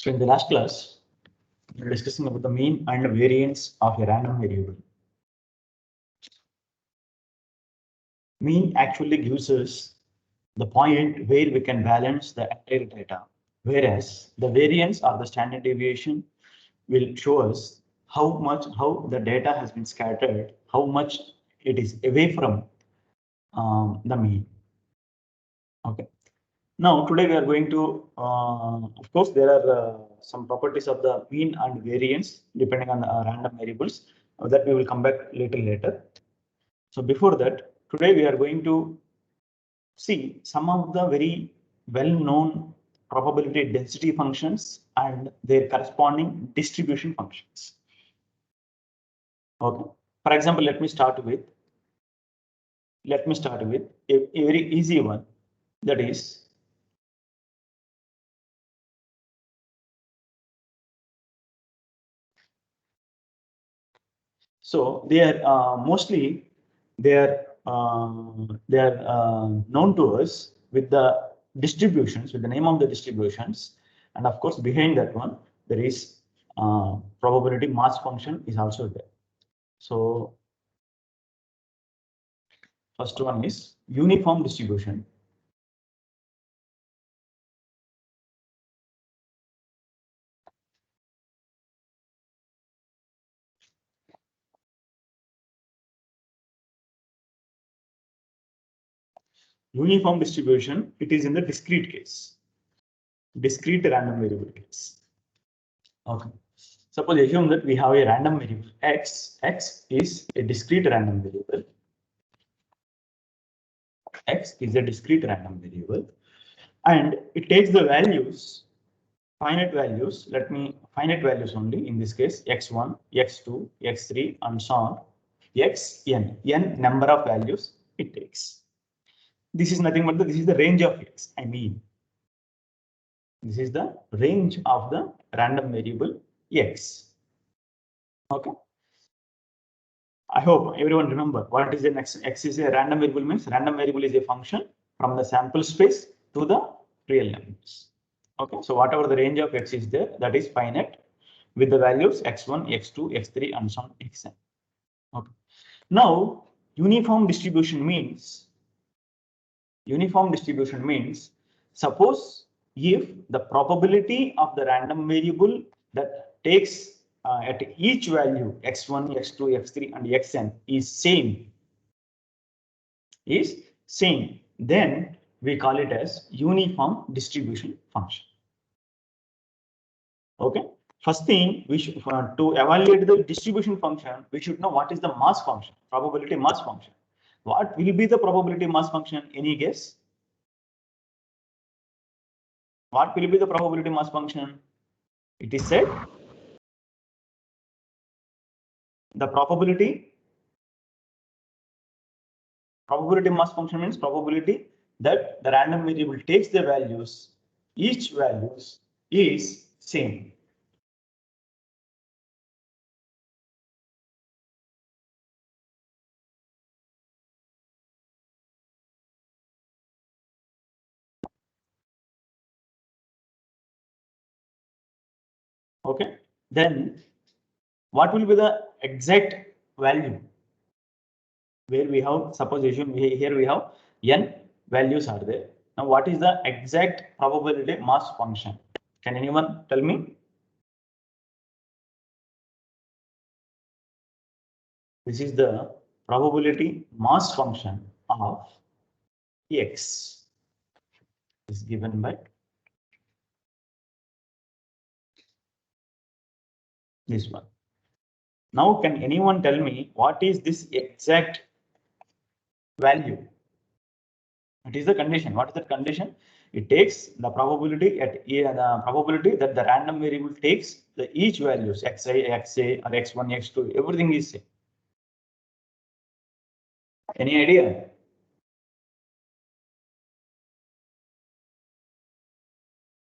So in the last class, we were discussing about the mean and variance of a random variable. Mean actually gives us the point where we can balance the entire data, whereas the variance or the standard deviation will show us how the data has been scattered, how much it is away from the mean. Okay. Now, today we are going to, of course, there are some properties of the mean and variance depending on the random variables that we will come back little later. So before that, today we are going to see some of the very well-known probability density functions and their corresponding distribution functions. Okay. For example, let me start with a very easy one, that is so they are mostly they are known to us with the distributions, with the name of the distributions, and of course behind that one there is probability mass function is also there. So first one is uniform distribution. Uniform distribution, it is in the discrete case, discrete random variable case. Okay. Suppose assume that we have a random variable x. X is a discrete random variable. X is a discrete random variable, and it takes the values, finite values. Let me finite values only in this case: x1, x2, x3, and so on. Xn, n number of values it takes. This is nothing but this is the range of x. I mean, this is the range of the random variable x. Okay. I hope everyone remember what is the next. X is a random variable, means random variable is a function from the sample space to the real numbers. Okay, so whatever the range of x is there, that is finite with the values x1, x2, x3, and so on, xn. Okay. Now, uniform distribution means suppose if the probability of the random variable that takes at each value x1, x2, x3, and xn is same, then we call it as uniform distribution function. Okay. First thing, we should to evaluate the distribution function, we should know what is the mass function, probability mass function. What will be the probability mass function? Any guess? What will be the probability mass function? It is said the probability mass function means probability that the random variable takes the values, each values is same. Okay, then what will be the exact value? Where we have, suppose assume here we have n values are there. Now what is the exact probability mass function? Can anyone tell me? This is the probability mass function of x is given by this one. Now can anyone tell me what is this exact value? It is the condition. What is the condition? It takes the probability at the probability that the random variable takes the each values xi, xa, or x1, x2, everything is same. Any idea?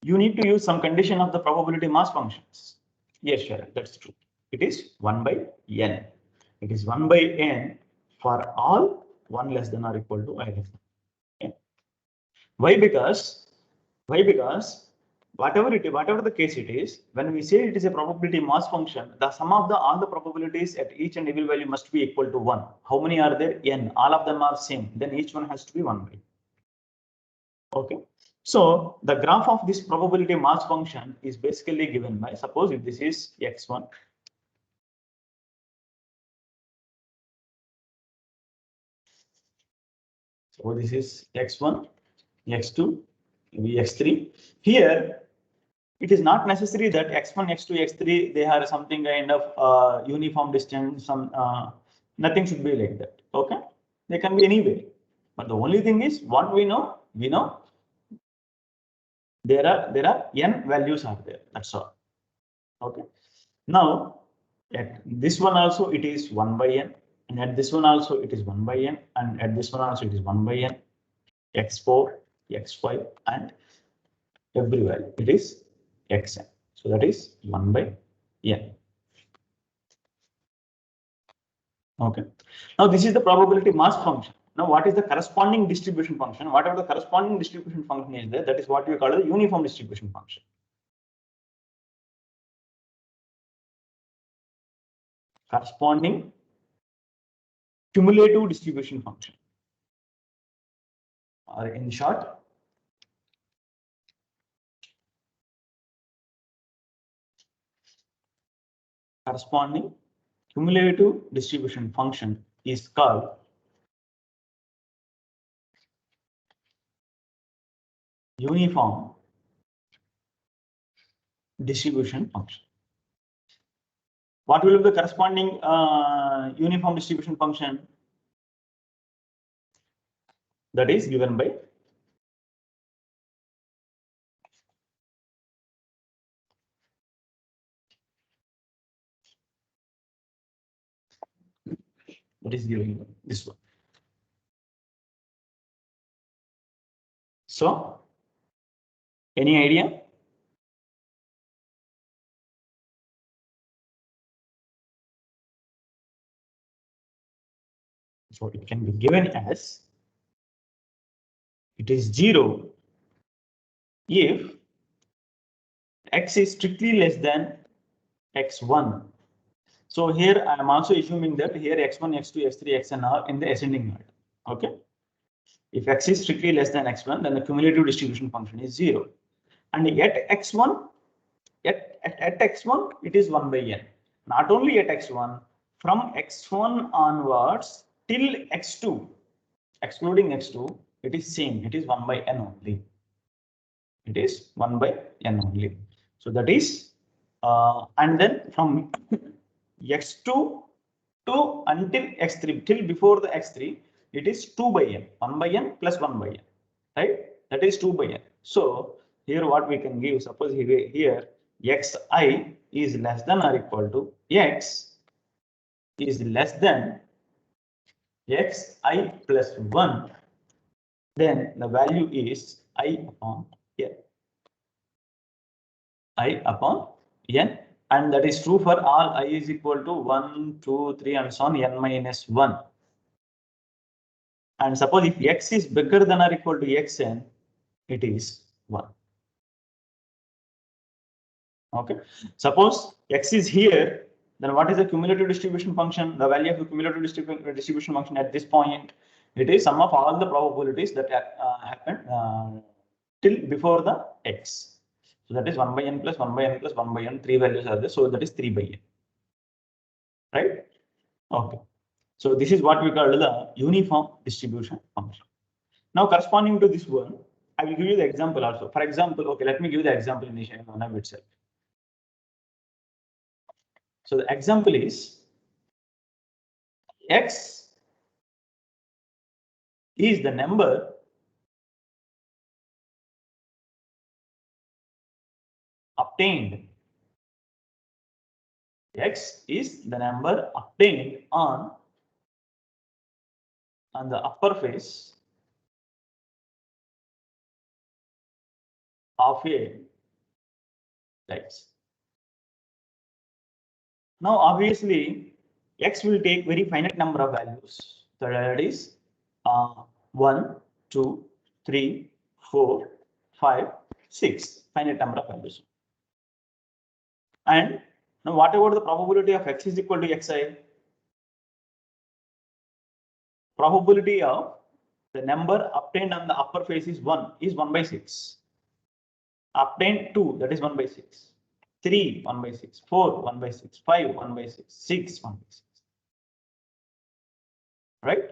You need to use some condition of the probability mass functions. Yes, sure, that's true. It is 1 by n. It is 1 by n for all 1 less than or equal to I less than. Okay. Why? Because whatever the case it is, when we say it is a probability mass function, the sum of all the probabilities at each and every value must be equal to 1. How many are there? N. All of them are same. Then each one has to be 1 by. Okay. So the graph of this probability mass function is basically given by, suppose if this is x1. So this is x1, x2, maybe x3. Here, it is not necessary that x1, x2, x3 they have something kind of uniform distance. Nothing should be like that. Okay, they can be anywhere. But the only thing is, what we know there are n values are there. That's all. Okay. Now at this one also it is 1 by n, and at this one also it is 1 by n, and at this one also it is 1 by n, x4, x5, and every value it is xn. So that is 1 by n. Okay. Now this is the probability mass function. Now what is the corresponding distribution function? Whatever the corresponding distribution function is there, that is what we call the uniform distribution function. Corresponding cumulative distribution function, or in short, corresponding cumulative distribution function is called uniform distribution function. What will be the corresponding uniform distribution function? That is given by this one. So, any idea? So it can be given as it is 0 if x is strictly less than x1. So here I am also assuming that here x1, x2, x3, xn are in the ascending order. Okay. If x is strictly less than x1, then the cumulative distribution function is 0. And at x1, at x1, it is 1 by n. Not only at x1, from x1 onwards till x2, excluding x2, it is same. It is 1 by n only. It is 1 by n only. So that is, and then from x2 to until x3, till before the x3, it is 2 by n, 1 by n plus 1 by n, right? That is 2 by n. So here what we can give, suppose here xi is less than or equal to x is less than xi plus 1, then the value is I upon n. I upon n, and that is true for all I is equal to 1, 2, 3, and so on, n minus 1. And suppose if x is bigger than or equal to xn, it is 1. Okay. Suppose x is here, then what is the cumulative distribution function? The value of the cumulative distribution function at this point, it is sum of all the probabilities that happen till before the x. So that is 1 by n plus 1 by n plus 1 by n. 3 values are there, so that is 3 by n. Right? Okay. So this is what we call the uniform distribution function. Now corresponding to this one, I will give you the example also. For example, okay, let me give the example in one of itself. So the example is x is the number obtained. X is the number obtained on the upper face of a dice. Now, obviously, x will take very finite number of values. So that is 1, 2, 3, 4, 5, 6, finite number of values. And now what about the probability of x is equal to xi? Probability of the number obtained on the upper face is 1 by 6. Obtained 2, that is 1 by 6. 3, 1 by 6. 4, 1 by 6. 5, 1 by 6. 6, 1 by 6. Right?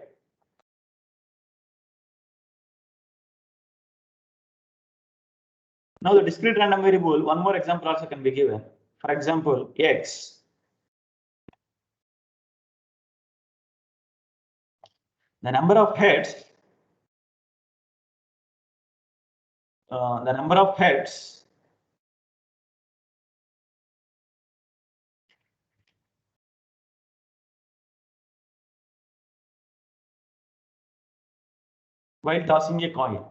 Now the discrete random variable, one more example also can be given. For example, x. The number of heads. While tossing a coin.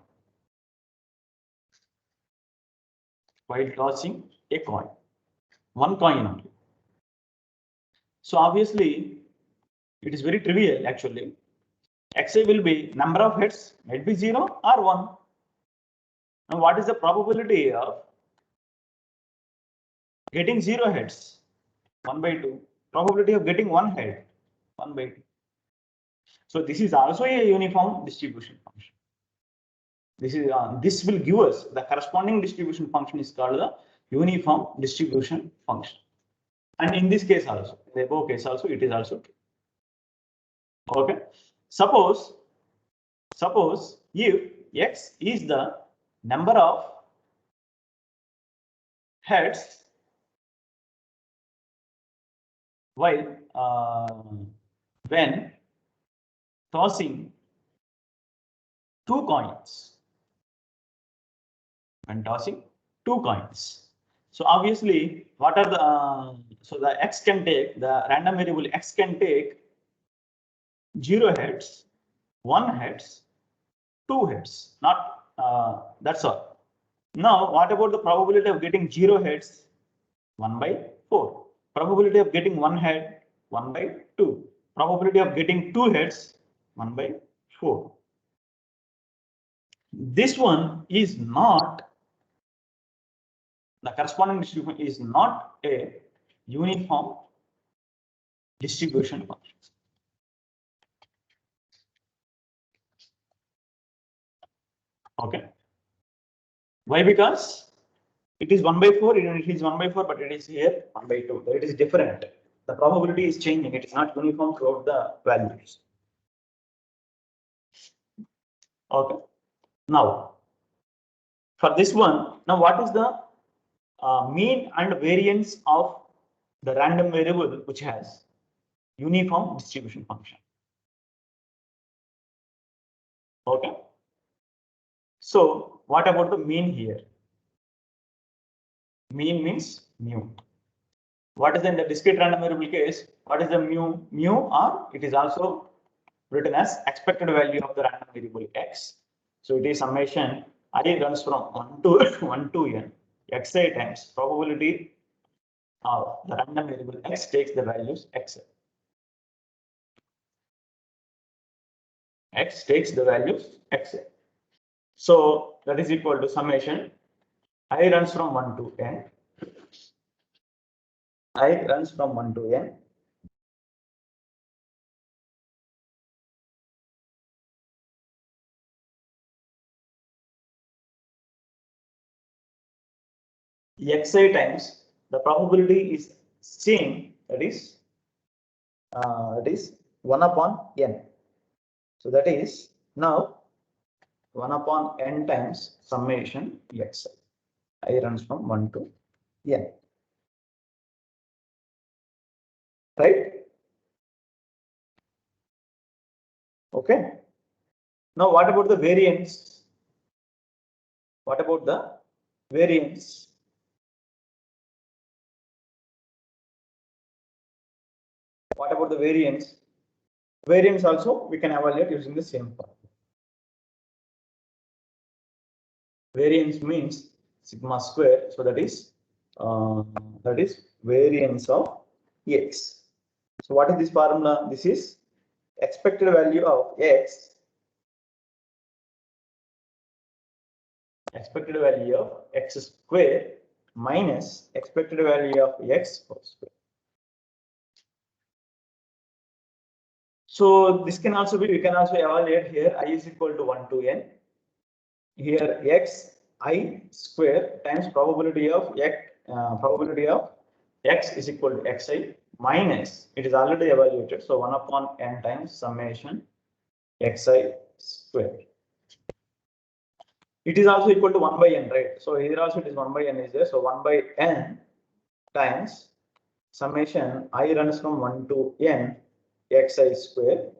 One coin only. So obviously, it is very trivial actually. Xi will be number of heads might be 0 or 1. Now what is the probability of getting 0 heads? 1 by 2. Probability of getting 1 head? 1 by 2. So this is also a uniform distribution function. This will give us the corresponding distribution function is called the uniform distribution function. And in this case also, in the above case also, it is also true. Okay. Suppose if x is the number of heads while when tossing 2 coins. So obviously, what are the so the x can take the random variable x can take 0 heads, 1 heads, 2 heads. Not that's all. Now, what about the probability of getting 0 heads? 1 by 4. Probability of getting 1 head? 1 by 2. Probability of getting 2 heads? 1 by 4. This one is not. The corresponding distribution is not a uniform distribution function. Okay. Why? Because it is 1 by 4, it is 1 by 4, but it is here 1 by 2. So it is different. The probability is changing. It is not uniform throughout the values. Okay. Now, for this one, now what is the mean and variance of the random variable which has uniform distribution function? Okay. So what about the mean here? Mean means mu. What is in the discrete random variable case? What is the mu? Mu, or it is also written as expected value of the random variable x. So it is summation I runs from 1 to 1 to n xi times probability of the random variable x takes the values xi. X takes the values xi. So that is equal to summation I runs from 1 to n. I runs from 1 to n. Xi times the probability is same, that is 1 upon n. So that is now 1 upon n times summation xi. I runs from 1 to n. Right? Okay. Now what about the variance? What about the variance? What about the variance? Variance also we can evaluate using the same formula. Variance means sigma square, so that is variance of x. So what is this formula? This is expected value of x expected value of x square minus expected value of x whole square. So this can also be, we can also evaluate here I is equal to 1 to n. Here x I square times probability of x is equal to xi minus, it is already evaluated, so 1 upon n times summation xi square. It is also equal to 1 by n, right? So here also it is 1 by n is there, so 1 by n times summation I runs from 1 to n xi square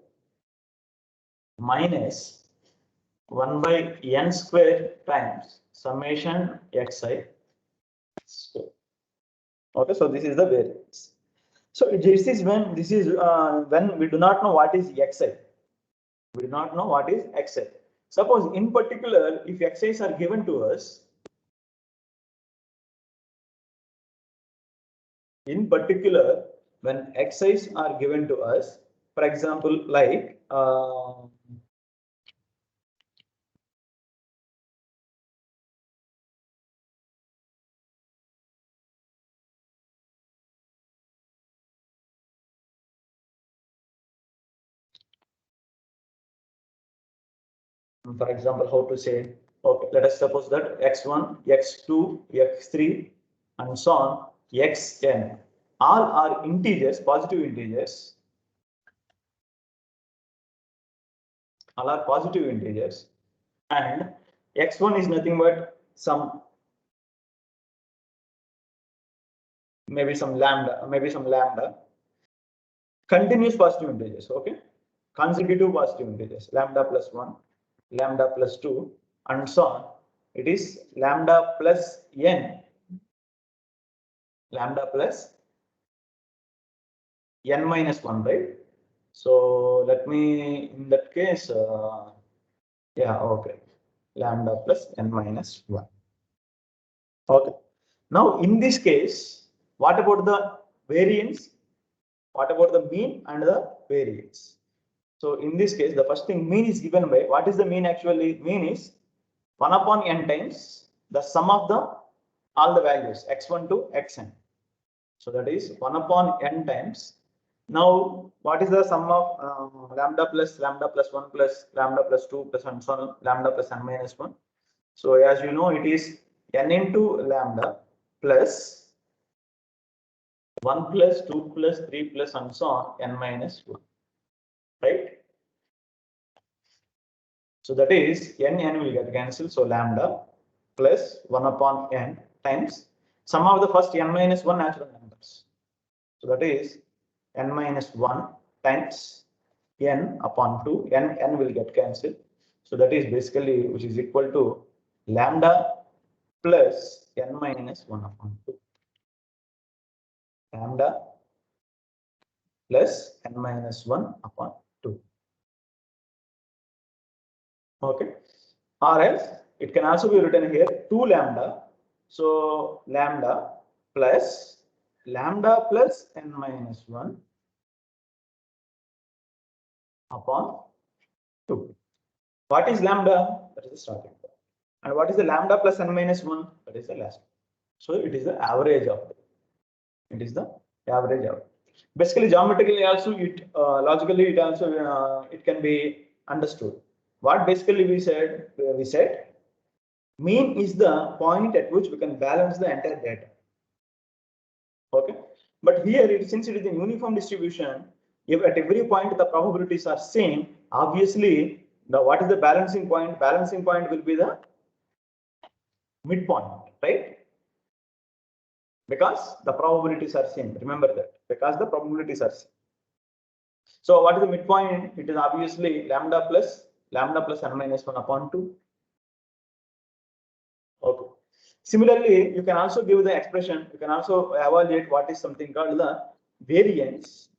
minus 1 by n square times summation xi square. Okay, so this is the variance. So this is when we do not know what is xi. We do not know what is xi. Suppose in particular, if xi's are given to us, in particular, when xi's are given to us, for example, like for example, how to say, okay, let us suppose that x1, x2, x3, and so on, xn, all are integers, positive integers, all are positive integers, and x1 is nothing but some, maybe some lambda, continuous positive integers, okay, consecutive positive integers, lambda plus 1, lambda plus 2, and so on. It is lambda plus n, lambda plus n minus 1, right? So let me, in that case, yeah, okay, lambda plus n minus 1. Okay. Now in this case, what about the variance? What about the mean and the variance? So in this case, the first thing, mean is given by, what is the mean actually? Mean is 1 upon n times the sum of the all the values x1 to xn. So that is 1 upon n times. Now, what is the sum of lambda plus 1 plus lambda plus 2 plus and so on, lambda plus n minus 1? So as you know, it is n into lambda plus 1 plus 2 plus 3 plus and so on, n minus 1, right? So that is n will get cancelled. So lambda plus 1 upon n times sum of the first n minus 1 natural numbers. So that is n minus 1 times n upon 2, n will get cancelled. So that is basically, which is equal to lambda plus n minus 1 upon 2. Lambda plus n minus 1 upon 2. Okay. Or else it can also be written here 2 lambda. So lambda plus n minus 1 upon 2. What is lambda? That is the starting point. And what is the lambda plus n minus 1? That is the last. So it is the average of it. It is the average of it. Basically, geometrically also, it logically it also it can be understood. What basically we said mean is the point at which we can balance the entire data. Okay, but here since it is a uniform distribution, if at every point the probabilities are same, obviously what is the balancing point? Balancing point will be the midpoint, right? Because the probabilities are same. Remember that, because the probabilities are same. So what is the midpoint? It is obviously lambda plus n minus 1 upon 2. Okay. Similarly, you can also give the expression, you can also evaluate what is something called the variance.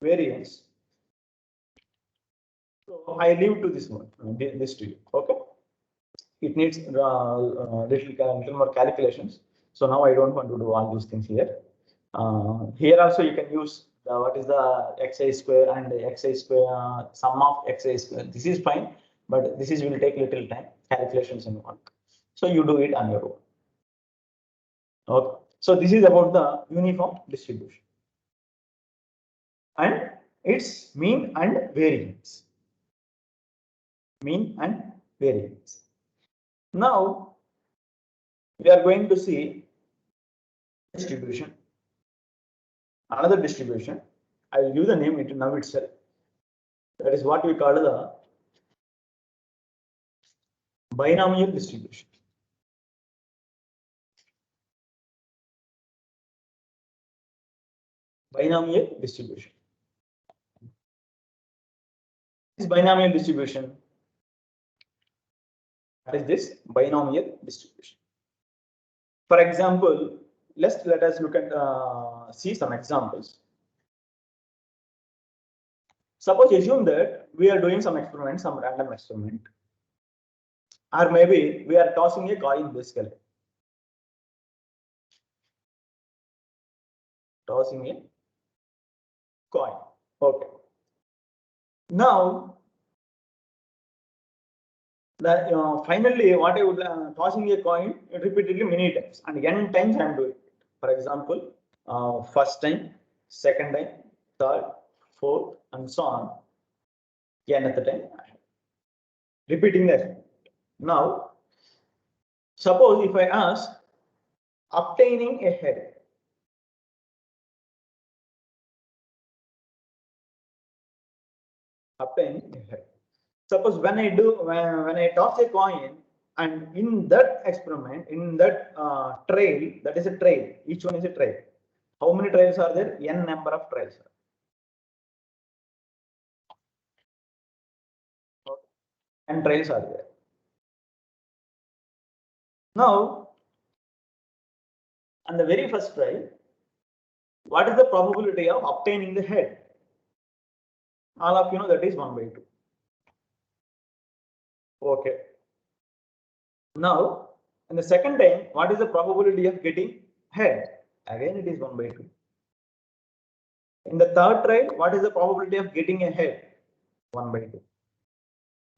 Variance. So I leave to this one, this to you. Okay. It needs little more calculations. So now I don't want to do all these things here. Here also you can use what is the xi square and xi square sum of xi square. This is fine, but this is will take little time, calculations in work. So you do it on your own. Okay. So this is about the uniform distribution and its mean and variance. Mean and variance. Now we are going to see distribution. Another distribution. I will give the name into now itself. That is what we call the binomial distribution. Binomial distribution. This binomial distribution. What is this binomial distribution? For example, let us look at see some examples. Suppose assume that we are doing some experiment, some random experiment, or maybe we are tossing a coin basically. Tossing a coin. Okay. Now, finally, what I would tossing a coin repeatedly many times, and n times I am doing it. For example, first time, second time, third, fourth, and so on. Nth time, repeating that. Now, suppose if I ask obtaining a head. Obtaining a head. Suppose when I toss a coin, and in that experiment, in that trail, that is a trail. Each one is a trail. How many trails are there? N number of trails. N trails are there. Now, on the very first trail, what is the probability of obtaining the head? All of you know that is 1/2. Okay. Now, in the second time, what is the probability of getting head? Again, it is 1/2. In the third trial, what is the probability of getting a head? 1/2.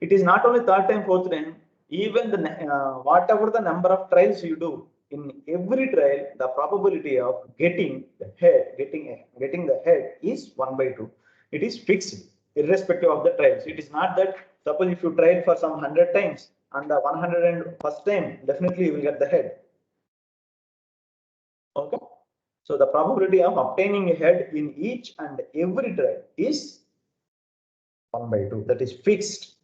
It is not only third time, fourth time, even the whatever the number of trials you do, in every trial, the probability of getting the head, getting the head is 1/2. It is fixed, irrespective of the trials. It is not that suppose if you tried for some 100 times and the 101st time, definitely you will get the head. Okay. So the probability of obtaining a head in each and every trial is 1/2. That is fixed.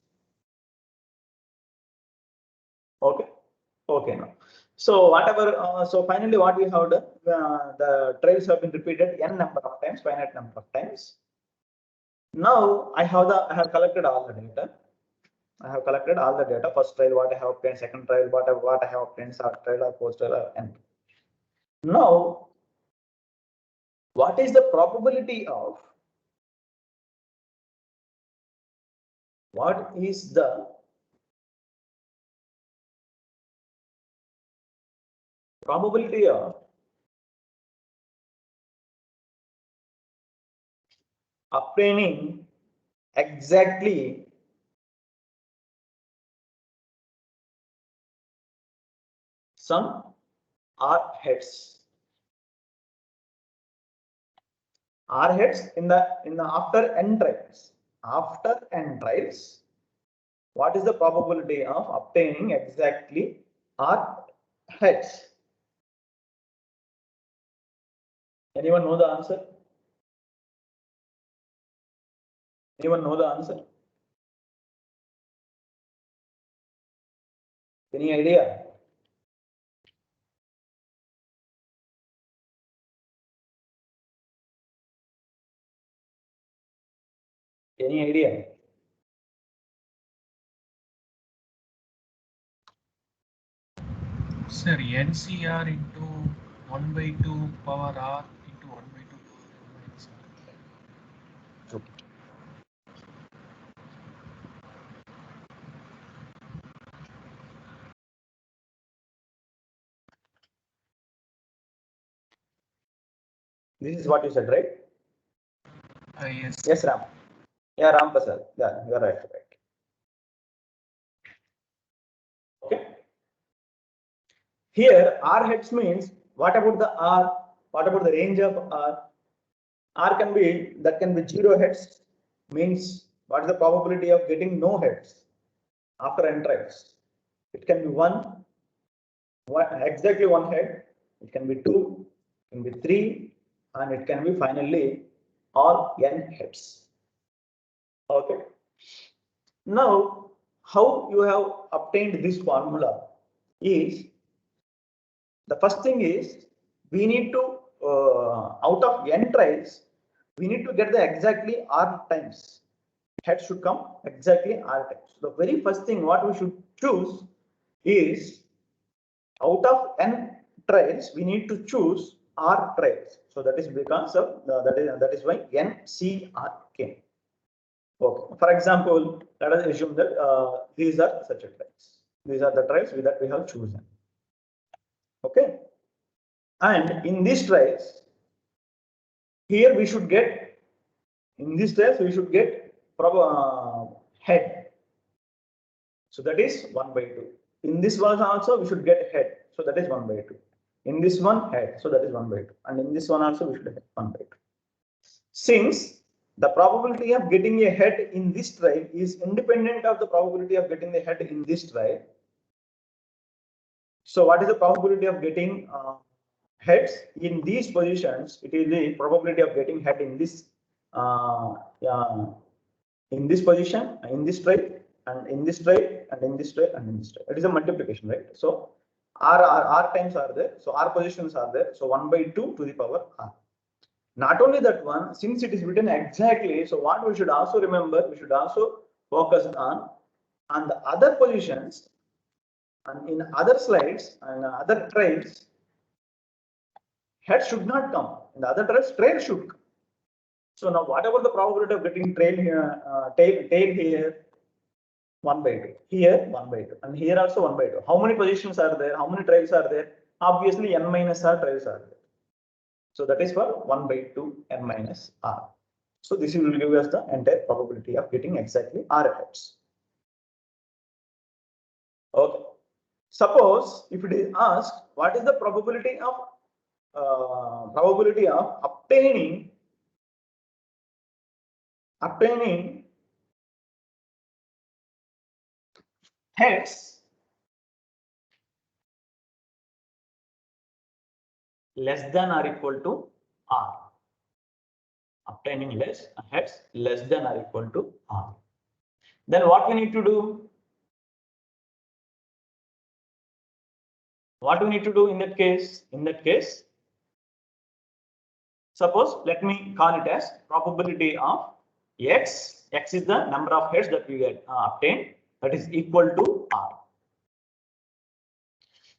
Okay. Okay. Now, so whatever. So finally, what we have done, the trials have been repeated n number of times, finite number of times. Now I have collected all the data. I have collected all the data. First trial, what I have obtained. Second trial, what I have obtained. Third trial, or fourth trial, or n. Now, what is the probability of? What is the probability of obtaining exactly some R heads? R heads in the after n trials. After n trials, what is the probability of obtaining exactly R heads? Anyone know the answer? Anyone know the answer? Any idea? Any idea? Sir, NCR into 1/2 power R into 1/2 power NCR. This is what you said, right? Yes. Yes, Ram. Yeah, Ram Prasad. Yeah, you're right. Okay. Here, R heads means what about the R? What about the range of R? R can be 0 heads, means what is the probability of getting no heads after n tries? It can be one exactly one head. It can be 2, it can be 3, and it can be finally all n heads. Okay. Now, how you have obtained this formula is, the first thing is we need to out of n tries, we need to get the exactly r times. Head should come exactly r times. So the very first thing what we should choose is, out of n trials we need to choose r trials. So that is because of that is why NCR came. Okay. For example, let us assume that these are such a trials. These are the trials that we have chosen. Okay. And in these trials, here we should get, in these trials we should get head. So that is 1 by 2. In this one also we should get head. So that is 1 by 2. In this one head. So that is 1 by 2. And in this one also we should get 1 by 2. Since the probability of getting a head in this trial is independent of the probability of getting the head in this trial. So what is the probability of getting heads in these positions? It is the probability of getting head in this position, in this trial, and in this trial, and in this trial, and in this trial. It is a multiplication, right? So r times are there. So r positions are there. So 1 by 2 to the power r. Not only that one, since it is written exactly, so what we should also remember, we should also focus on the other positions, and in other slides and other trials, head should not come. In the other trials, trail should come. So now whatever the probability of getting trail here, tail here, 1 by 2. Here 1 by 2. And here also 1 by 2. How many positions are there? How many trials are there? Obviously n minus r trials are there. So that is for 1 by 2 n minus r. So this will give us the entire probability of getting exactly r heads. Okay. Suppose if it is asked, what is the probability of obtaining heads less than or equal to r? Obtaining heads less than or equal to r. Then what we need to do? What we need to do in that case? In that case, suppose let me call it as probability of x. X is the number of heads that we get obtained, that is equal to r.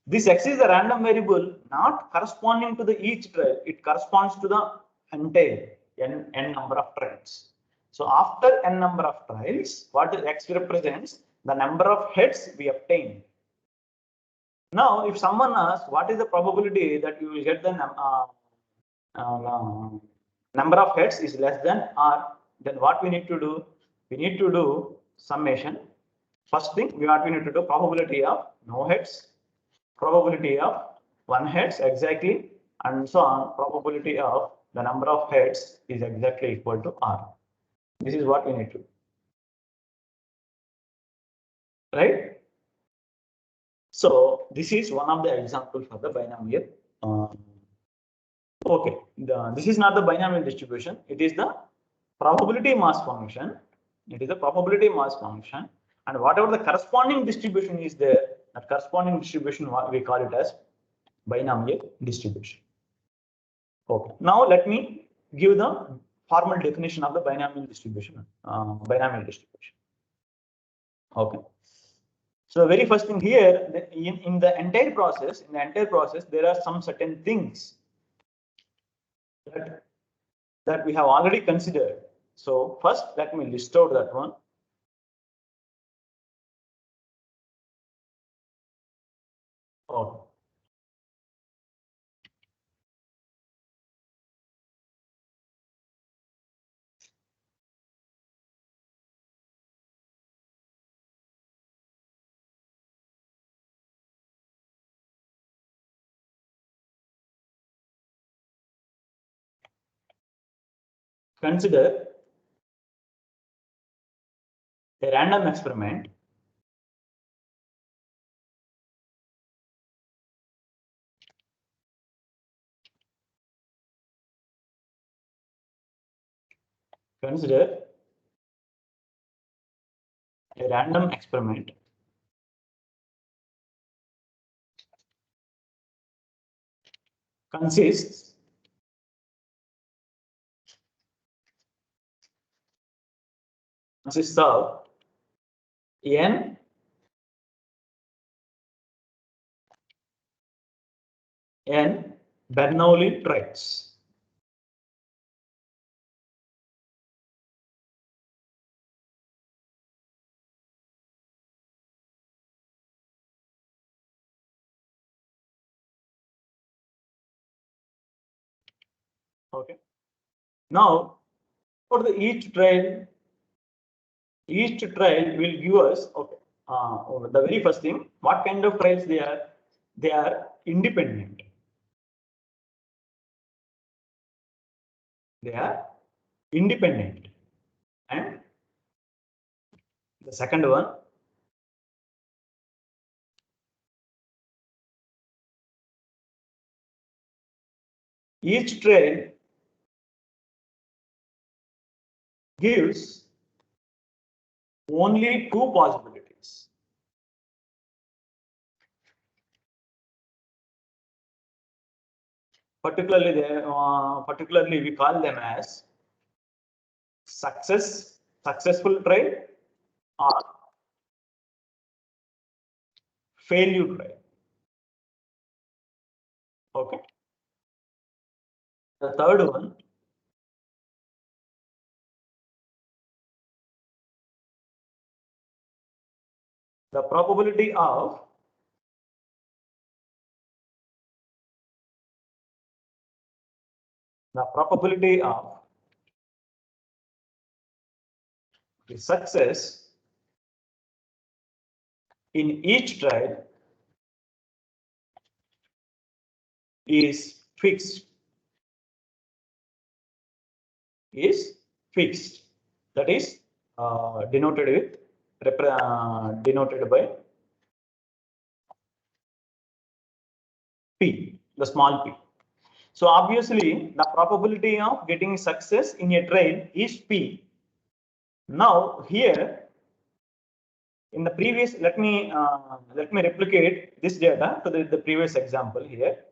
This x is a random variable not corresponding to the each trial. It corresponds to the entire n number of trials. So after n number of trials, what x represents? The number of heads we obtain. Now, if someone asks what is the probability that you will get the number of heads is less than r, then what we need to do? We need to do summation. First thing, what we need to do, probability of no heads, probability of 1 heads exactly, and so on. Probability of the number of heads is exactly equal to r. This is what we need to do. Right? So this is one of the examples for the binomial. Okay, this is not the binomial distribution. It is the probability mass function. It is the probability mass function, and whatever the corresponding distribution is there, that corresponding distribution we call it as binomial distribution. Okay. Now let me give the formal definition of the binomial distribution. Okay. So the very first thing here, in the entire process, there are some certain things that we have already considered. So first, let me list out that one. Okay. consider a random experiment consists of n Bernoulli traits. Okay. Now, for the each trial will give us, okay, the very first thing, what kind of trials they are? They are independent. They are independent. And the second one, each trial gives only two possibilities. Particularly we call them as successful trial or failure trial. Okay. The third one, the probability of the success in each trial is fixed. That is denoted by P, the small p. So obviously the probability of getting success in a trial is P. Now here in the previous, let me replicate this data to the previous example here.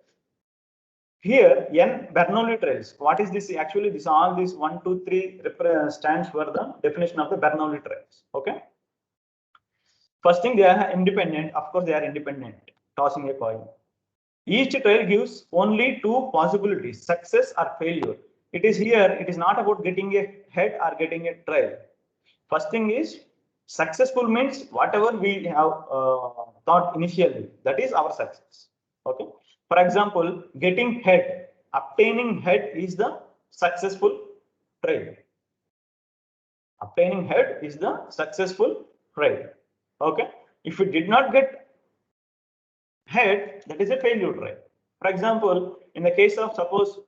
Here, n Bernoulli trails. What is this? Actually, this all this 1, 2, 3 stands for the definition of the Bernoulli trails. Okay. First thing, they are independent. Of course, they are independent. Tossing a coin. Each trail gives only two possibilities: success or failure. It is here. It is not about getting a head or getting a trail. First thing is successful means whatever we have thought initially, that is our success. Okay. For example, getting head, obtaining head is the successful trade. Obtaining head is the successful trade. Okay. If we did not get head, that is a failure trade. For example, in the case of suppose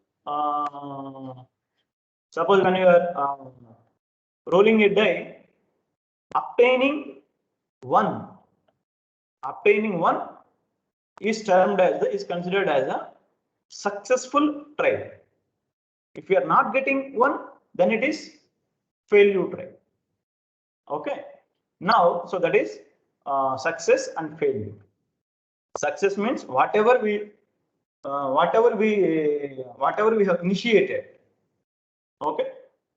when you are rolling a die, obtaining one is considered as a successful trade. If you are not getting one, then it is failure trade. Okay. Now, so that is success and failure. Success means whatever we have initiated. Okay.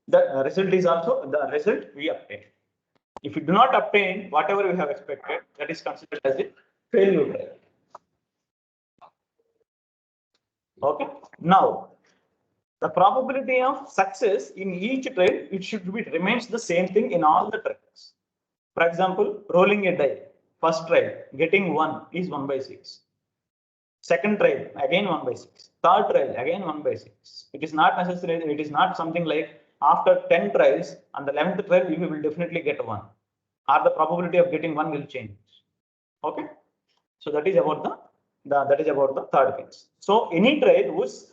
The result is also the result we obtain. If we do not obtain whatever we have expected, that is considered as a failure trade. Okay. Now, the probability of success in each trade, it should be remains the same thing in all the trades. For example, rolling a die, first trade, getting 1 is 1/6. Second trade, again 1/6. Third trade, again 1/6. It is not necessary. It is not something like after 10 tries on the 11th try you will definitely get 1, or the probability of getting 1 will change. Okay. So that is about the third case. So any trade was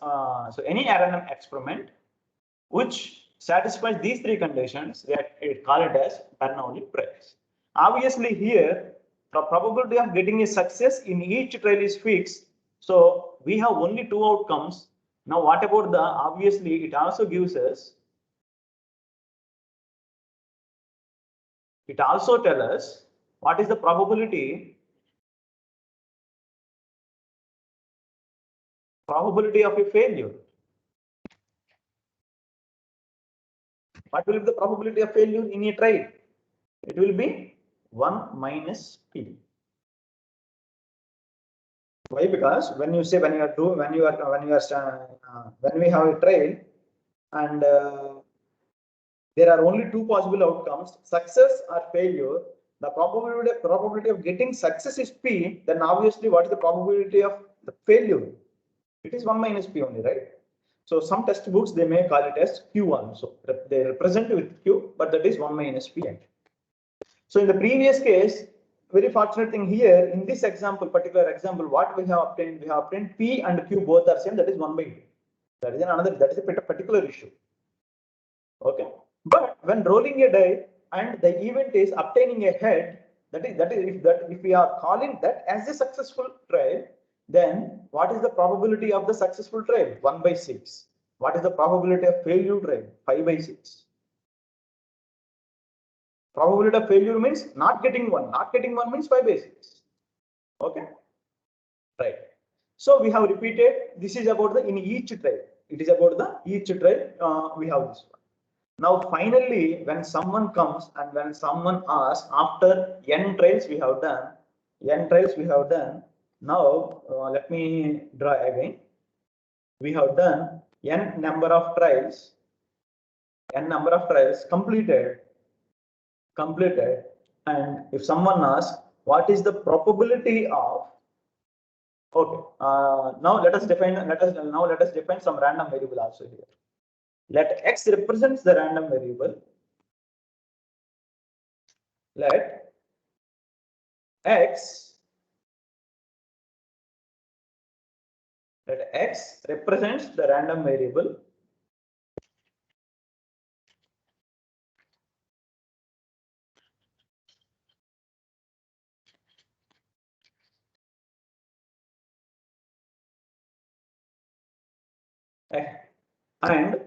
any random experiment which satisfies these three conditions, it call it as Bernoulli trails. Obviously here, the probability of getting a success in each trail is fixed. So we have only two outcomes. Now what about the, obviously it also gives us, it also tells us what is the probability of a failure. What will be the probability of failure in a trail? It will be 1 minus P. Why? Because when you say, when we have a trail and there are only two possible outcomes, success or failure, the probability of getting success is P, then obviously what is the probability of the failure? It is 1 minus P only, right? So some textbooks, they may call it as Q also. They represent with Q, but that is 1 minus P. So in the previous case, very fortunate thing here, in this example, particular example, what we have obtained? We have obtained P and Q both are same, that is 1 by 2. That is a particular issue. Okay. But when rolling a die and the event is obtaining a head, if we are calling that as a successful trial, then what is the probability of the successful trial? 1 by 6. What is the probability of failure trial? 5 by 6. Probability of failure means not getting one. Not getting one means 5 by 6. Okay. Right. So we have repeated. This is about the in each trial. It is about the each trial. We have this one. Now finally, when someone comes and when someone asks, after n trials we have done, now let me draw again. We have done n number of trials completed, and if someone asks what is the probability of, okay, now let us define some random variable also here. Let x represents the random variable. Let x represents the random variable. And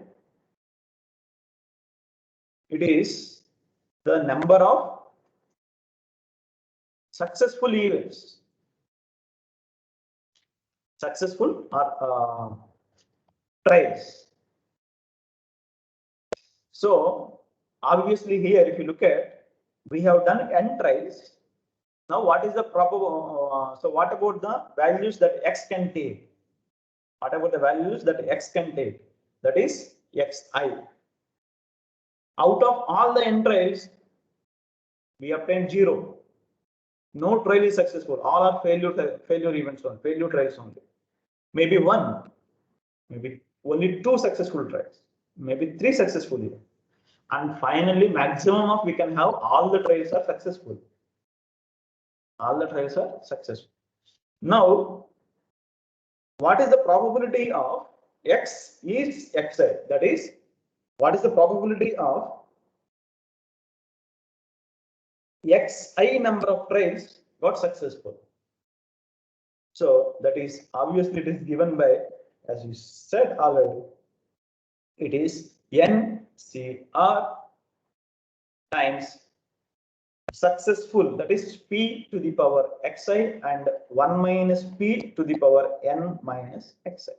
it is the number of successful events, successful or trials. So obviously here, if you look at, we have done n trials. Now what is the probable? So what about the values that x can take? What about the values that x can take? That is xi. Out of all the n trials, we obtained 0. No trial is successful. All are failure events on failure trials only. Maybe one, maybe only 2 successful trials, maybe 3 successful events. And finally, maximum of we can have all the trials are successful. All the trials are successful. Now, what is the probability of x is xi? That is, what is the probability of xi number of trials got successful? So that is obviously it is given by, as you said already, it is NCR times successful, that is p to the power xi, and 1 minus p to the power n minus xi.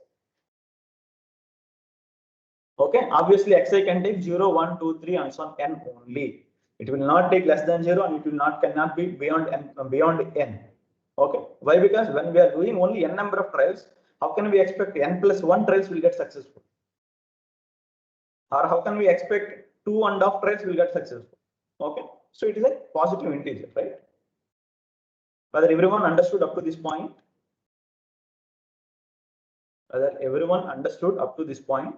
Okay, obviously xi can take 0, 1, 2, 3 and so on n only. It will not take less than 0 and it will cannot be beyond n. Okay, why? Because when we are doing only n number of trials, how can we expect n plus 1 trials will get successful? Or how can we expect 2.5 trials will get successful? Okay, so it is a positive integer, right? Whether everyone understood up to this point? Whether everyone understood up to this point?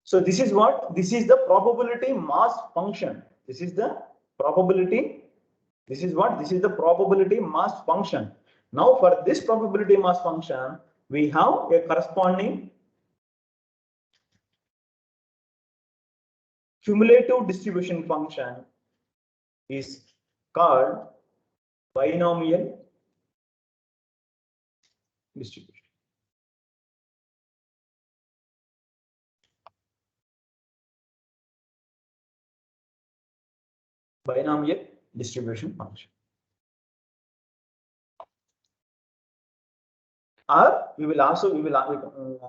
So this is what? This is the probability mass function. This is the probability. This is what? This is the probability mass function. Now for this probability mass function, we have a corresponding cumulative distribution function is called binomial distribution. Binomial distribution function. Or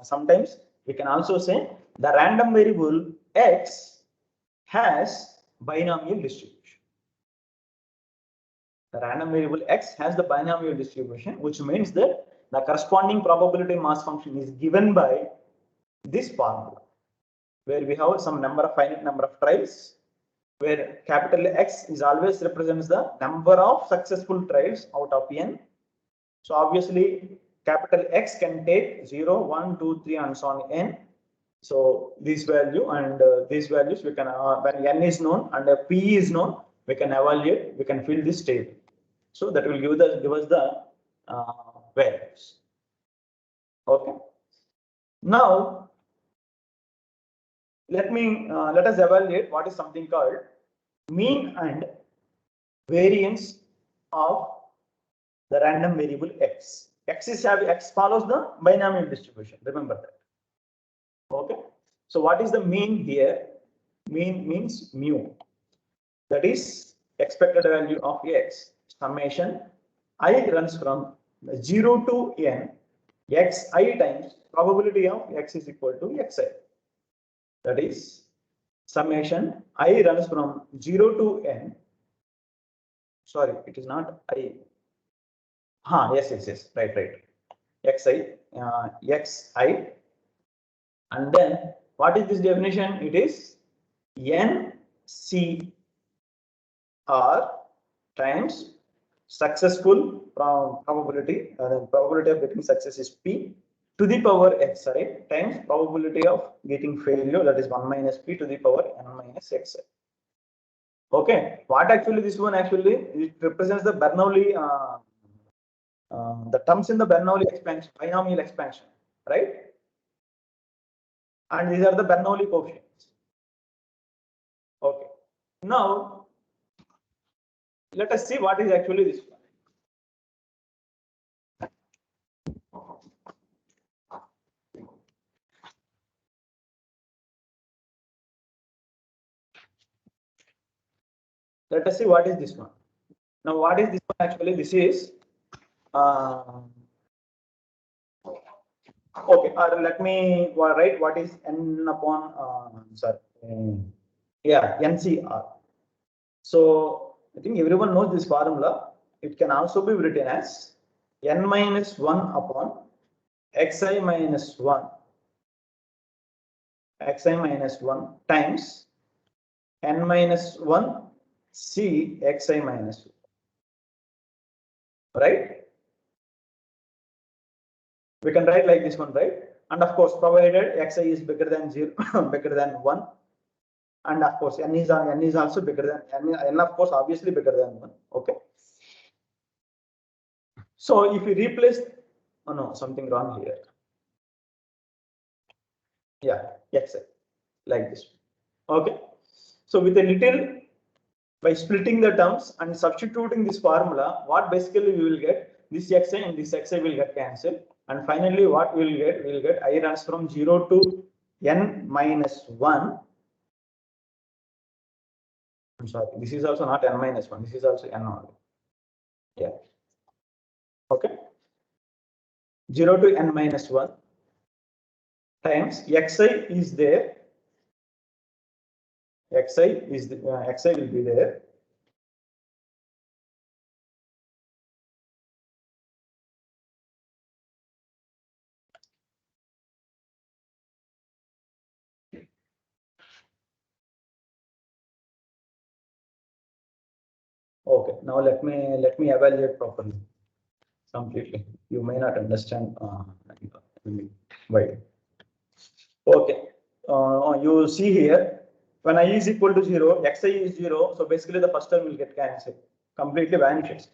sometimes we can also say the random variable x has binomial distribution. The random variable x has the binomial distribution, which means that the corresponding probability mass function is given by this formula, where we have some finite number of trials, where capital X is always represents the number of successful trials out of n. So obviously capital X can take 0, 1, 2, 3 and so on n. So this value and these values we can when n is known and p is known, we can evaluate, we can fill this table. So that will give us the values. Okay. Now let us evaluate what is something called mean and variance of the random variable x. X follows the binomial distribution. Remember that. Okay. So what is the mean here? Mean means mu. That is expected value of x. Summation I runs from 0 to n xi times probability of x is equal to xi. That is summation I runs from 0 to n. Sorry, it is not I. Yes. Right. Xi. And then what is this definition? It is NCR times successful probability. The probability of getting success is P to the power xi times probability of getting failure, that is 1 minus P to the power n minus xi. Okay, what actually this one actually it represents the Bernoulli the terms in the Bernoulli expansion, binomial expansion, right? And these are the Bernoulli coefficients. Okay. Now let us see what is actually this one. Let us see what is this one. Now what is this one actually? This is okay, or let me write what is n upon NCR. So I think everyone knows this formula. It can also be written as n minus 1 upon xi minus 1 times n minus 1 c xi minus 1. Right? We can write like this one, right? And of course, provided xi is bigger than 0, bigger than 1, and of course n is also bigger than n of course obviously bigger than 1. Okay. So if we replace, oh no, something wrong here. Yeah, xi like this. Okay. So with a little, by splitting the terms and substituting this formula, what basically we will get, this xi and this xi will get cancelled. And finally, what we will get I runs from 0 to n minus 1. I'm sorry, this is also not n minus 1. This is also n only. Yeah. Okay. 0 to n minus 1 times xi is there. Xi will be there. Okay, now let me evaluate properly. Completely, you may not understand why. Okay, you see here when I is equal to 0, xi is 0, so basically the first term will get cancelled, completely vanishes.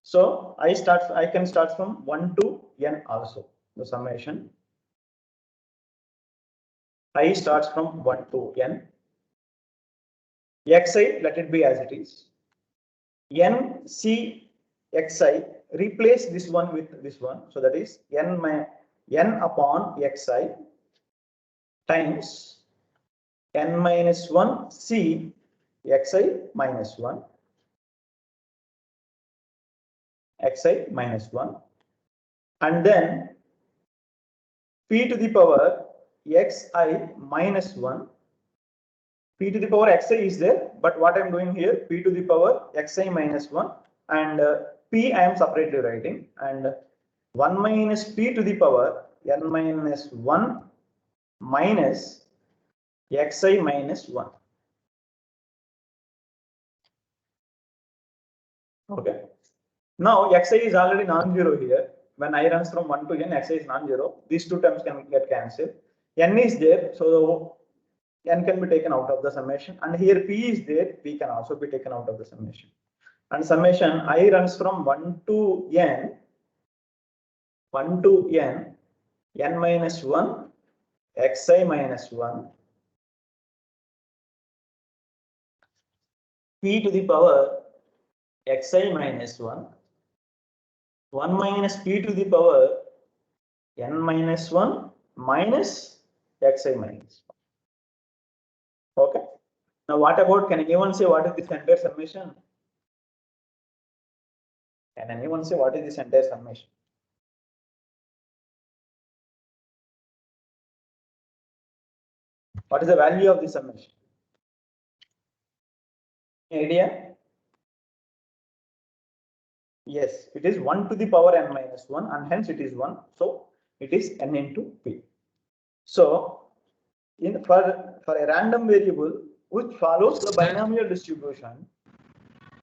So I can start from 1 to n also. the summation. I starts from 1 to n. Xi, let it be as it is. N C Xi, replace this one with this one. So that is n upon Xi times n minus 1 C Xi minus 1. Xi minus 1. And then P to the power Xi minus 1. P to the power Xi is there, but what I am doing here, P to the power Xi minus 1 and P I am separately writing, and 1 minus P to the power n minus 1 minus Xi minus 1. Okay. Now Xi is already non-zero here. When I runs from 1 to n, Xi is non-zero. These two terms can get cancelled. N is there, so n can be taken out of the summation, and here P is there, P can also be taken out of the summation. And summation I runs from 1 to n, n minus 1, Xi minus 1, P to the power Xi minus 1, 1 minus P to the power n minus 1 minus Xi minus 1. Okay. Now what about, can anyone say what is this entire summation? Can anyone say what is this entire summation? What is the value of this summation? Any idea? Yes, it is 1 to the power n minus 1, and hence it is 1. So it is n into P. So for a random variable which follows the binomial distribution,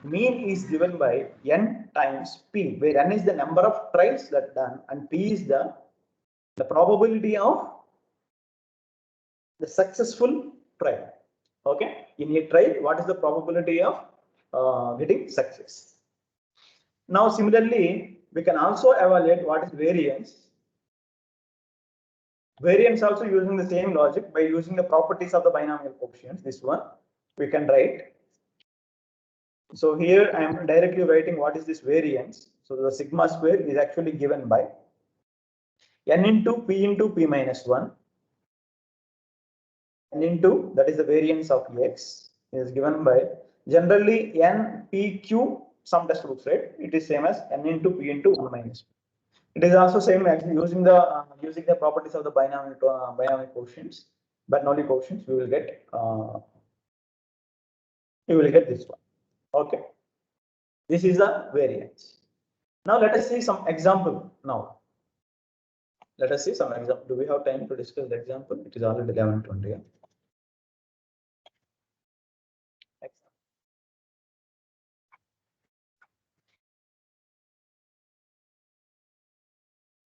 mean is given by n times P, where n is the number of tries that done and P is the probability of the successful try. Okay, in a try, what is the probability of getting success? Now similarly, we can also evaluate what is variance. Variance also using the same logic by using the properties of the binomial coefficients. This one we can write. So here I am directly writing what is this variance. So the sigma square is actually given by n into P minus 1. N into, that is the variance of X, is given by generally n P Q, some textbooks, right? It is same as n into P into 1 minus 2. It is also same as using the properties of the binomial coefficients, Bernoulli coefficients. We will get this one. Okay, this is the variance. Now let us see some example. Now let us see some example. Do we have time to discuss the example? It is already 11:20.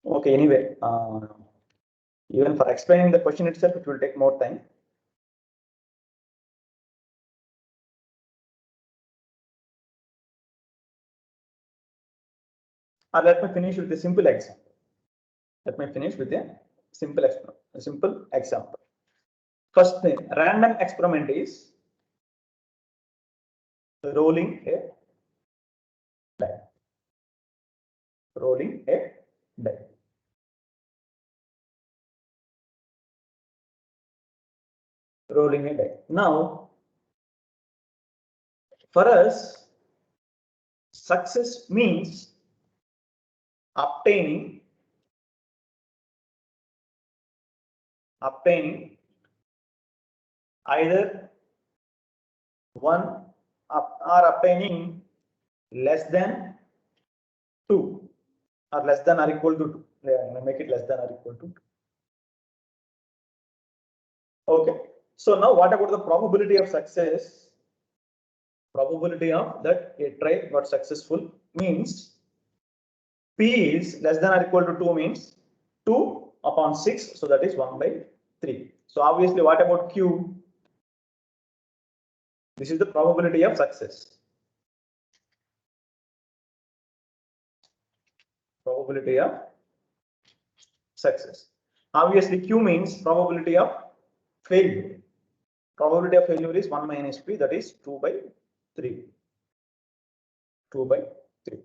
Okay, anyway, even for explaining the question itself, it will take more time. Let me finish with a simple example. First thing, random experiment is rolling a die. Rolling a die. Rolling a die. Now, for us, success means obtaining either one or obtaining less than 2 or less than or equal to 2. Yeah, make it less than or equal to 2. Okay. So now what about the probability of success? Probability of that a try got successful means P is less than or equal to 2 means 2 upon 6. So that is 1 by 3. So obviously, what about Q? This is the probability of success. Probability of success. Obviously, Q means probability of failure. Probability of failure is 1 minus P, that is 2 by 3. 2 by 3.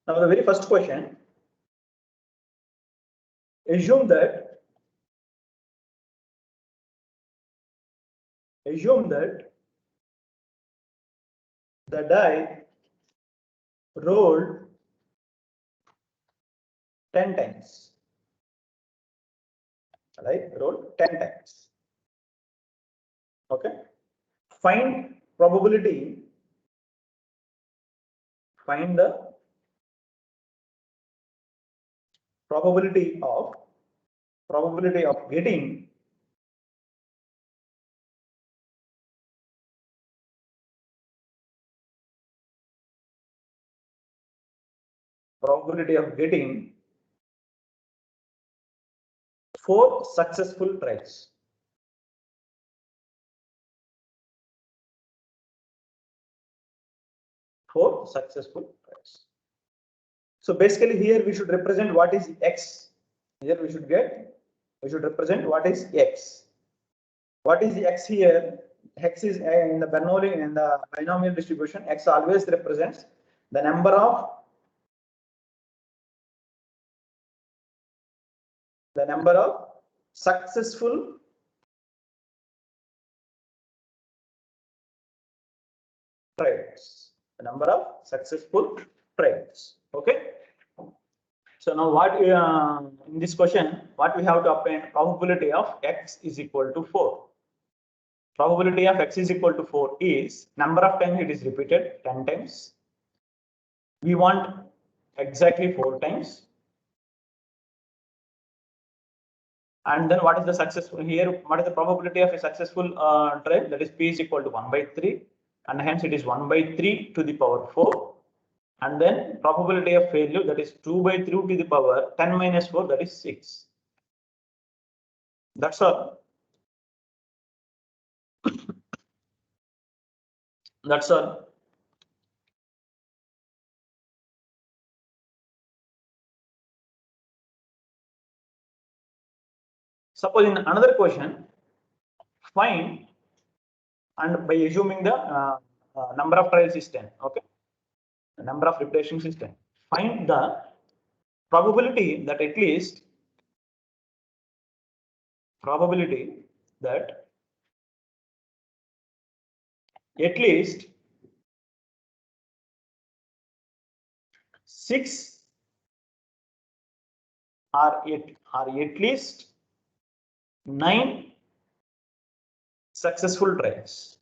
Now, the very first question, assume that the die rolled 10 times. Right? Rolled 10 times. Okay. Find probability. Find the probability of getting four successful tries. Four successful tries. So basically here we should represent what is X. Here we should represent what is X. What is the X here? X is in the Bernoulli, in the binomial distribution. X always represents the number of successful trades. The number of successful trades. Okay. So now what in this question, what we have to obtain? Probability of X is equal to 4. Probability of X is equal to 4 is number of times it is repeated, 10 times. We want exactly 4 times. And then what is the successful here? What is the probability of a successful trade? That is P is equal to 1 by 3, and hence it is 1 by 3 to the power 4. And then probability of failure, that is 2 by 3 to the power 10 minus 4, that is 6. That's all. That's all. Suppose in another question, find, and by assuming the number of trials is 10, okay, the number of repetitions is 10. Find the probability that at least six or at least 9 successful trials.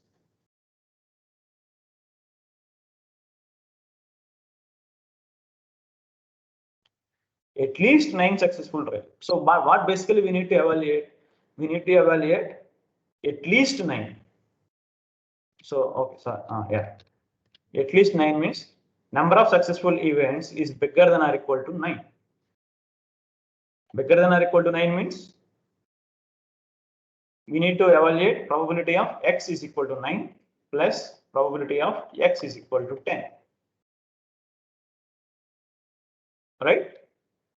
At least 9 successful trials. So what basically we need to evaluate? We need to evaluate at least 9. So okay, so yeah, at least 9 means number of successful events is bigger than or equal to 9. Bigger than or equal to 9 means we need to evaluate probability of X is equal to 9 plus probability of X is equal to 10. Right?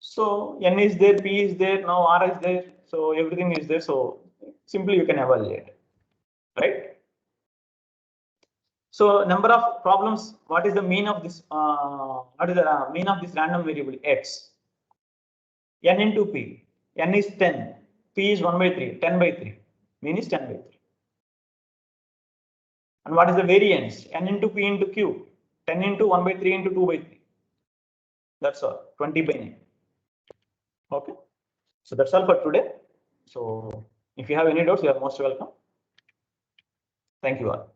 So N is there, P is there, now R is there, so everything is there. So simply you can evaluate, right? So number of problems. What is the mean of this? What is the mean of this random variable X? N into P. N is 10. P is 1 by 3. 10 by 3. Mean is 10 by 3. And what is the variance? N into P into Q. 10 into 1 by 3 into 2 by 3. That's all. 20 by 9. Okay. So that's all for today. So if you have any doubts, you are most welcome. Thank you all.